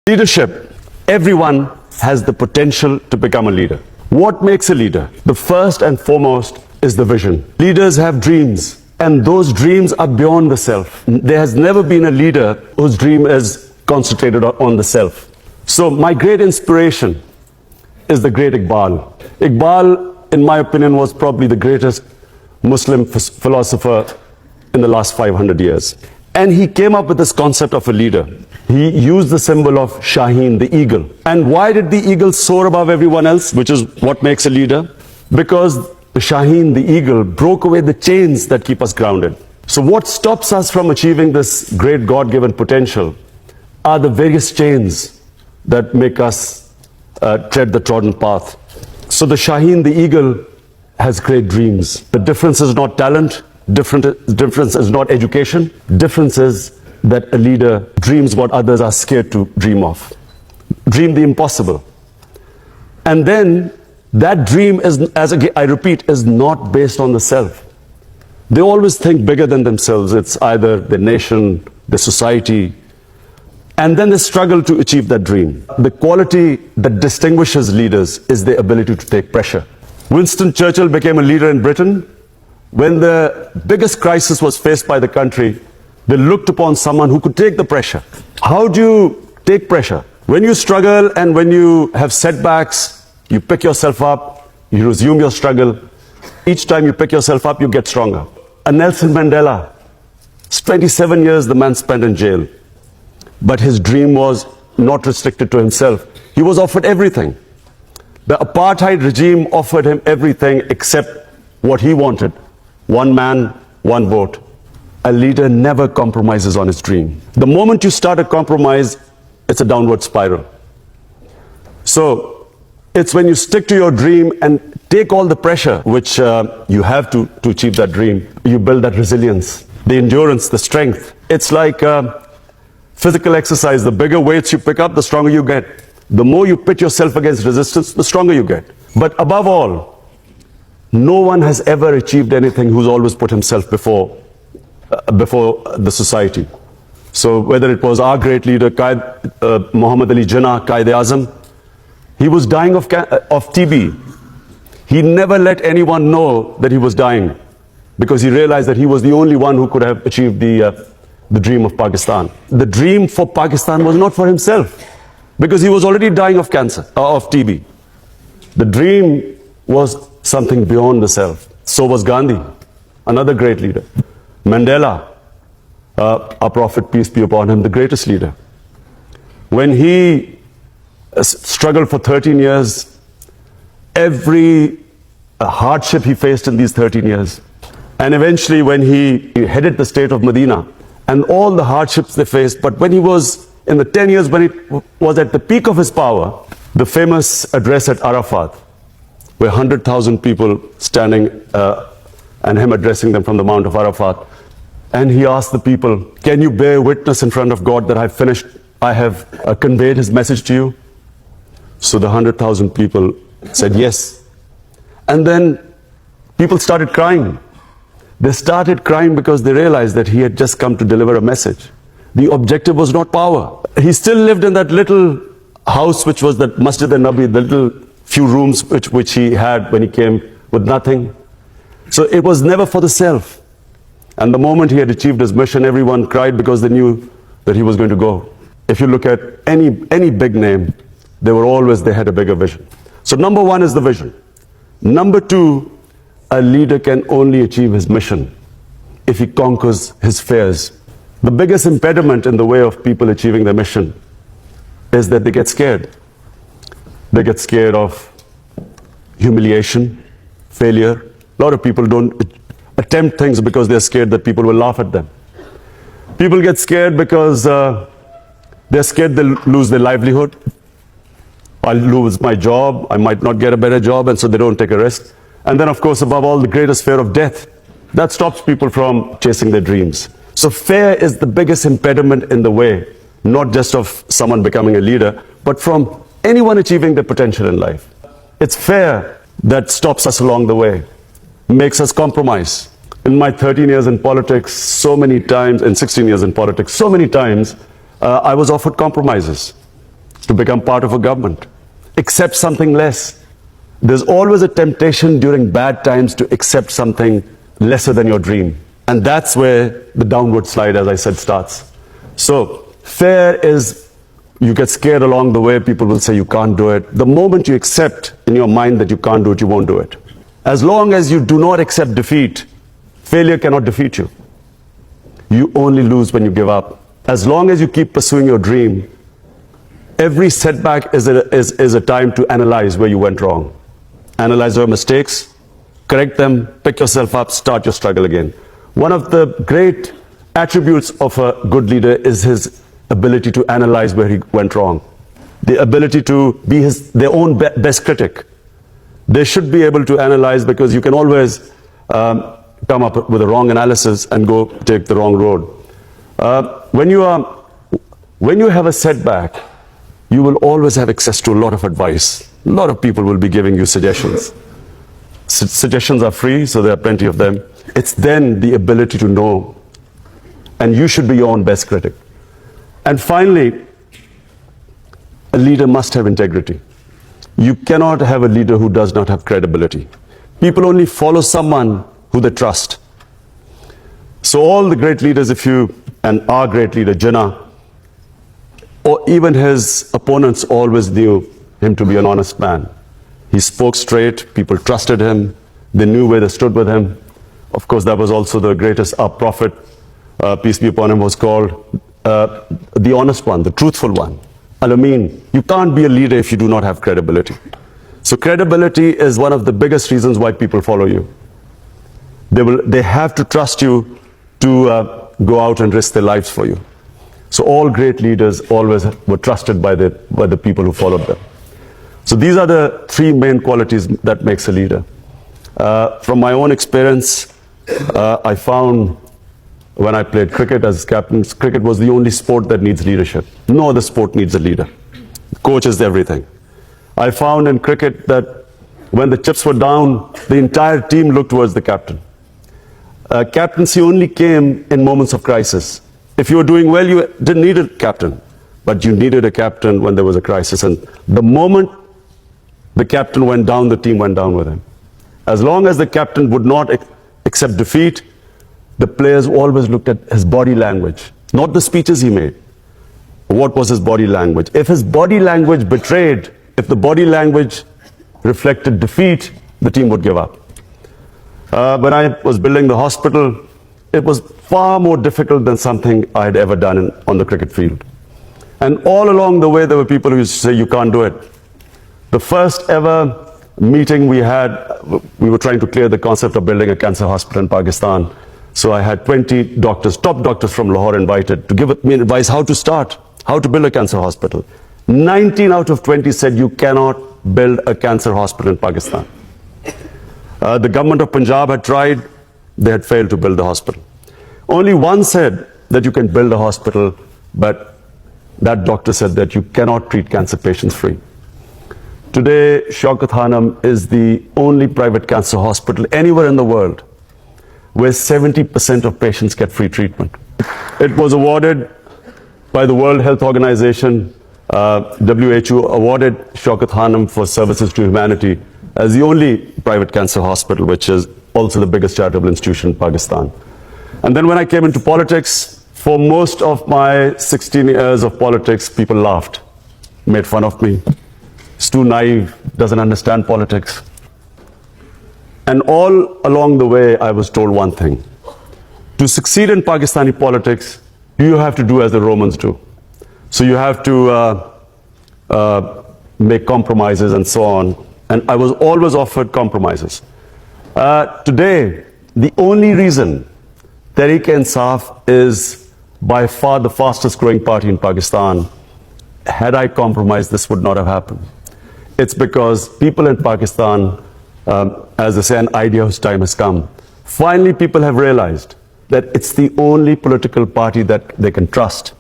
Leadership. Everyone has the potential to become a leader. What makes a leader? The first and foremost is the vision. Leaders have dreams, and those dreams are beyond the self. There has never been a leader whose dream is concentrated on the self. So my great inspiration is the great Iqbal. Iqbal, in my opinion, was probably the greatest Muslim philosopher in the last 500 years. And he came up with this concept of a leader. He used the symbol of Shaheen, the eagle. And why did the eagle soar above everyone else, which is what makes a leader? Because the Shaheen, the eagle, broke away the chains that keep us grounded. So what stops us from achieving this great God-given potential are the various chains that make us tread the trodden path. So the Shaheen, the eagle, has great dreams. The difference is not talent. Difference is not education. Difference is that a leader dreams what others are scared to dream of. Dream the impossible. And then that dream is, as I repeat, is not based on the self. They always think bigger than themselves. It's either the nation, the society, and then they struggle to achieve that dream. The quality that distinguishes leaders is their ability to take pressure. Winston Churchill became a leader in Britain. When the biggest crisis was faced by the country, they looked upon someone who could take the pressure. How do you take pressure? When you struggle and when you have setbacks, you pick yourself up, you resume your struggle. Each time you pick yourself up, you get stronger. A Nelson Mandela, 27 years the man spent in jail. But his dream was not restricted to himself. He was offered everything. The apartheid regime offered him everything except what he wanted. One man, one vote. A leader never compromises on his dream. The moment you start a compromise, it's a downward spiral. So it's when you stick to your dream and take all the pressure which you have to achieve that dream, you build that resilience, the endurance, the strength. It's like physical exercise. The bigger weights you pick up, the stronger you get. The more you pit yourself against resistance, the stronger you get. But above all, no one has ever achieved anything who's always put himself before the society. So whether it was our great leader, Muhammad Ali Jinnah, Quaid-e-Azam, he was dying of TB. He never let anyone know that he was dying because he realized that he was the only one who could have achieved the dream of Pakistan. The dream for Pakistan was not for himself because he was already dying of cancer, of TB. The dream was something beyond the self. So was Gandhi, another great leader. Mandela, our Prophet, peace be upon him, the greatest leader. When he struggled for 13 years, every hardship he faced in these 13 years, and eventually when he headed the state of Medina, and all the hardships they faced, but when he was in the 10 years when he was at the peak of his power, the famous address at Arafat, where 100,000 people standing and him addressing them from the Mount of Arafat. And he asked the people, can you bear witness in front of God that I have conveyed his message to you? So the 100,000 people said yes. And then people started crying. They started crying because they realized that he had just come to deliver a message. The objective was not power. He still lived in that little house which was that Masjid al-Nabi, the little few rooms which he had when he came with nothing. So it was never for the self. And the moment he had achieved his mission, everyone cried because they knew that he was going to go. If you look at any big name, they had a bigger vision. So number one is the vision. Number two, a leader can only achieve his mission if he conquers his fears. The biggest impediment in the way of people achieving their mission is that they get scared. They get scared of humiliation, failure. A lot of people don't attempt things because they're scared that people will laugh at them. People get scared because they're scared they'll lose their livelihood. I'll lose my job, I might not get a better job, and so they don't take a risk. And then, of course, above all, the greatest fear of death. That stops people from chasing their dreams. So fear is the biggest impediment in the way, not just of someone becoming a leader, but from anyone achieving their potential in life. It's fear that stops us along the way, makes us compromise. In my 13 years in politics, so many times, in 16 years in politics, so many times, I was offered compromises. to become part of a government. Accept something less. There's always a temptation during bad times to accept something lesser than your dream. And that's where the downward slide, as I said, starts. So fear is, you get scared along the way, people will say you can't do it. The moment you accept in your mind that you can't do it, you won't do it. As long as you do not accept defeat, failure cannot defeat you. You only lose when you give up. As long as you keep pursuing your dream, every setback is a time to analyze where you went wrong. Analyze your mistakes, correct them, pick yourself up, start your struggle again. One of the great attributes of a good leader is his ability to analyze where he went wrong. The ability to be their own best critic. They should be able to analyze, because you can always come up with a wrong analysis and go take the wrong road. When you have a setback, you will always have access to a lot of advice. A lot of people will be giving you suggestions. Suggestions are free, so there are plenty of them. It's then the ability to know, and you should be your own best critic. And finally, a leader must have integrity. You cannot have a leader who does not have credibility. People only follow someone who they trust. So all the great leaders, and our great leader, Jinnah, or even his opponents always knew him to be an honest man. He spoke straight, people trusted him, they knew where they stood with him. Of course, that was also the greatest, our prophet, peace be upon him, was called the honest one, the truthful one. Al-Amin. You can't be a leader if you do not have credibility. So credibility is one of the biggest reasons why people follow you. They have to trust you to go out and risk their lives for you. So all great leaders always were trusted by the people who followed them. So these are the three main qualities that makes a leader. From my own experience, I found when I played cricket as captain, cricket was the only sport that needs leadership. No other sport needs a leader. The coach is everything. I found in cricket that when the chips were down, the entire team looked towards the captain. Captaincy only came in moments of crisis. If you were doing well, you didn't need a captain, but you needed a captain when there was a crisis. And the moment the captain went down, the team went down with him. As long as the captain would not accept defeat, the players always looked at his body language, not the speeches he made. What was his body language? If his body language betrayed, if the body language reflected defeat, the team would give up. When I was building the hospital, it was far more difficult than something I had ever done on the cricket field. And all along the way, there were people who used to say, you can't do it. The first ever meeting we had, we were trying to clear the concept of building a cancer hospital in Pakistan. So I had 20 doctors, top doctors from Lahore invited to give me advice how to start, how to build a cancer hospital. 19 out of 20 said you cannot build a cancer hospital in Pakistan. The government of Punjab had tried, they had failed to build the hospital. Only one said that you can build a hospital, but that doctor said that you cannot treat cancer patients free. Today, Shaukat Hanum is the only private cancer hospital anywhere in the world where 70% of patients get free treatment. It was awarded by the World Health Organization, WHO awarded Shaukat Hanum for services to humanity as the only private cancer hospital, which is also the biggest charitable institution in Pakistan. And then when I came into politics, for most of my 16 years of politics, people laughed, made fun of me. It's too naive, doesn't understand politics. And all along the way, I was told one thing. To succeed in Pakistani politics, you have to do as the Romans do. So you have to make compromises and so on. And I was always offered compromises. Today, the only reason Tehreek-e-Insaf is by far the fastest growing party in Pakistan, had I compromised, this would not have happened. It's because people in Pakistan, as they say, an idea whose time has come. Finally, people have realized that it's the only political party that they can trust.